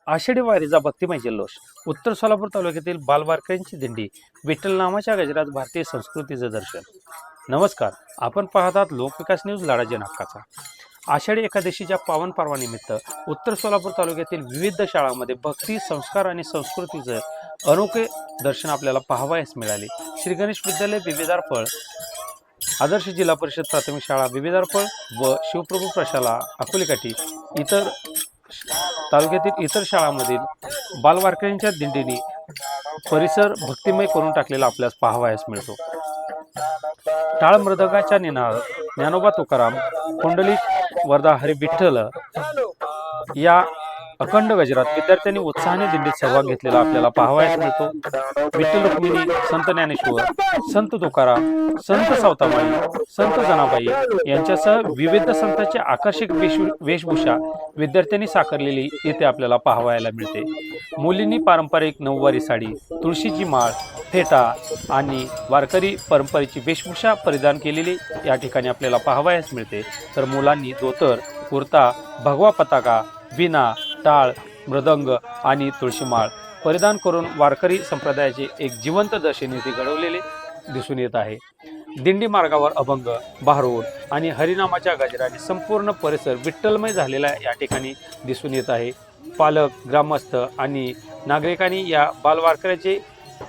आषाढी वारीचा भक्तिमय जल्लोष. उत्तर सोलापूर तालुक्यातील बालवारकऱ्यांची दिंडी. विठ्ठल नामाच्या गजरात भारतीय संस्कृतीचं दर्शन. नमस्कार, आपण पाहतात लोकविकास न्यूज लाडाजी नाक्काचा. आषाढी एकादशीच्या पावन पर्वानिमित्त उत्तर सोलापूर तालुक्यातील विविध शाळांमध्ये भक्ती, संस्कार आणि संस्कृतीचं अनोखे दर्शन आपल्याला पाहावयास मिळाले. श्री गणेश विद्यालय विविधारफळ, आदर्श जिल्हा परिषद प्राथमिक शाळा विविधारफळ व शिवप्रभू प्रशाला अकोलेकाठी इतर तालुक्यातील इतर शाळांमधील बालवारकऱ्यांच्या दिंडीने परिसर भक्तिमय करून टाकलेला आपल्यास पाहावयास मिळतो. टाळ मृदंगाच्या निनाद, ज्ञानोबा तुकाराम, कुंडलिक वरदा हरी विठ्ठल या अखंड गजरात विद्यार्थ्यांनी उत्साहाने दिंडीत सहभाग घेतलेला आपल्याला पाहावयास मिळतो. विठ्ठल रुक्मिणी, संत ज्ञानेश्वर, संत तुकाराम, संत सावतामाई, संत जनाबाई यांच्यासह विविध संतांची आकर्षक वेशभूषा विद्यार्थ्यांनी साकारलेली इथे आपल्याला पाहावयाला मिळते. मुलींनी पारंपरिक नऊवारी साडी, तुळशीची माळ, फेटा आणि वारकरी परंपरेची वेशभूषा परिधान केलेली या ठिकाणी आपल्याला पाहावयास मिळते. तर मुलांनी धोतर, कुर्ता, भगवा पताका, वीणा, टाळ, मृदंग आणि तुळशीमाळ परिधान करून वारकरी संप्रदायाचे एक जिवंत दर्शन इथे घडवलेले दिसून येत आहे. दिंडी मार्गावर अभंग, भारूड आणि हरिनामाच्या गजराने संपूर्ण परिसर विठ्ठलमय झालेला या ठिकाणी दिसून येत आहे. पालक, ग्रामस्थ आणि नागरिकांनी या बालवारकऱ्याचे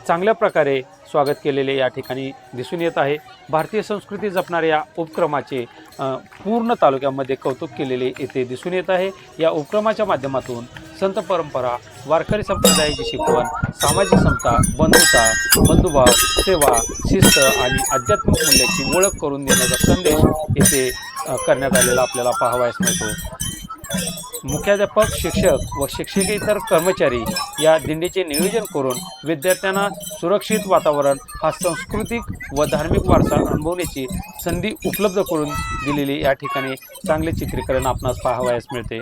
चांगल्या प्रकारे स्वागत केलेले या ठिकाणी दिसून येत आहे. भारतीय संस्कृती जपणाऱ्या या उपक्रमाचे पूर्ण तालुक्यामध्ये कौतुक केलेले येथे दिसून येत आहे. या उपक्रमाच्या माध्यमातून संत परंपरा, वारकरी संप्रदायाची शिकवण, सामाजिक समता, बंधुता, बंधुभाव, सेवा, शिस्त आणि आध्यात्मिक मूल्याची ओळख करून देण्याचा संदेश येथे करण्यात आलेला आपल्याला पाहावयास मिळतो. मुख्याध्यापक, शिक्षक व शिक्षकेतर कर्मचारी या दिंडीचे नियोजन करून विद्यार्थ्यांना सुरक्षित वातावरण, हा सांस्कृतिक व धार्मिक वारसा अनुभवण्याची संधी उपलब्ध करून दिलेली या ठिकाणी चांगले चित्रीकरण आपणास पाहावयास मिळते.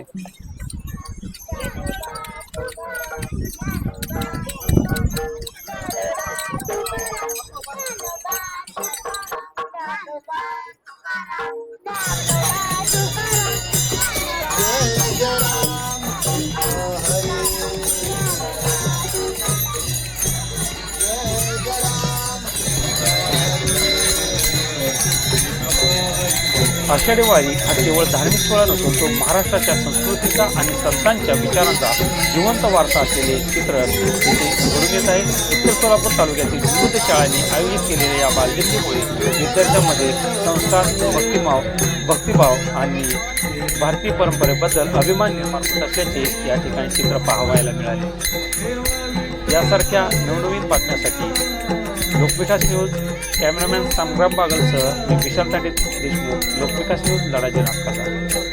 आषाढी वारी हा केवळ धार्मिक सोहळा नसून तो महाराष्ट्राच्या संस्कृतीचा आणि संतांच्या विचारांचा जिवंत वारसा असलेले चित्र इथे घडून येत आहे. उत्तर सोलापूर तालुक्यातील विविध शाळांनी आयोजित केलेल्या या बालदिंडीमुळे विद्यार्थ्यांमध्ये संस्कार, भक्तिभाव आणि भारतीय परंपरेबद्दल अभिमान निर्माण होत असल्याचे या ठिकाणी चित्र पाहावयाला मिळाले. यासारख्या नवनवीन बातम्यांसाठी लोकविकास न्यूज कॅमेरामॅन संग्राम बागलसह मी विशाल तांडे देशमुख, लोकविकास न्यूज लाडाजी नाक्काचा.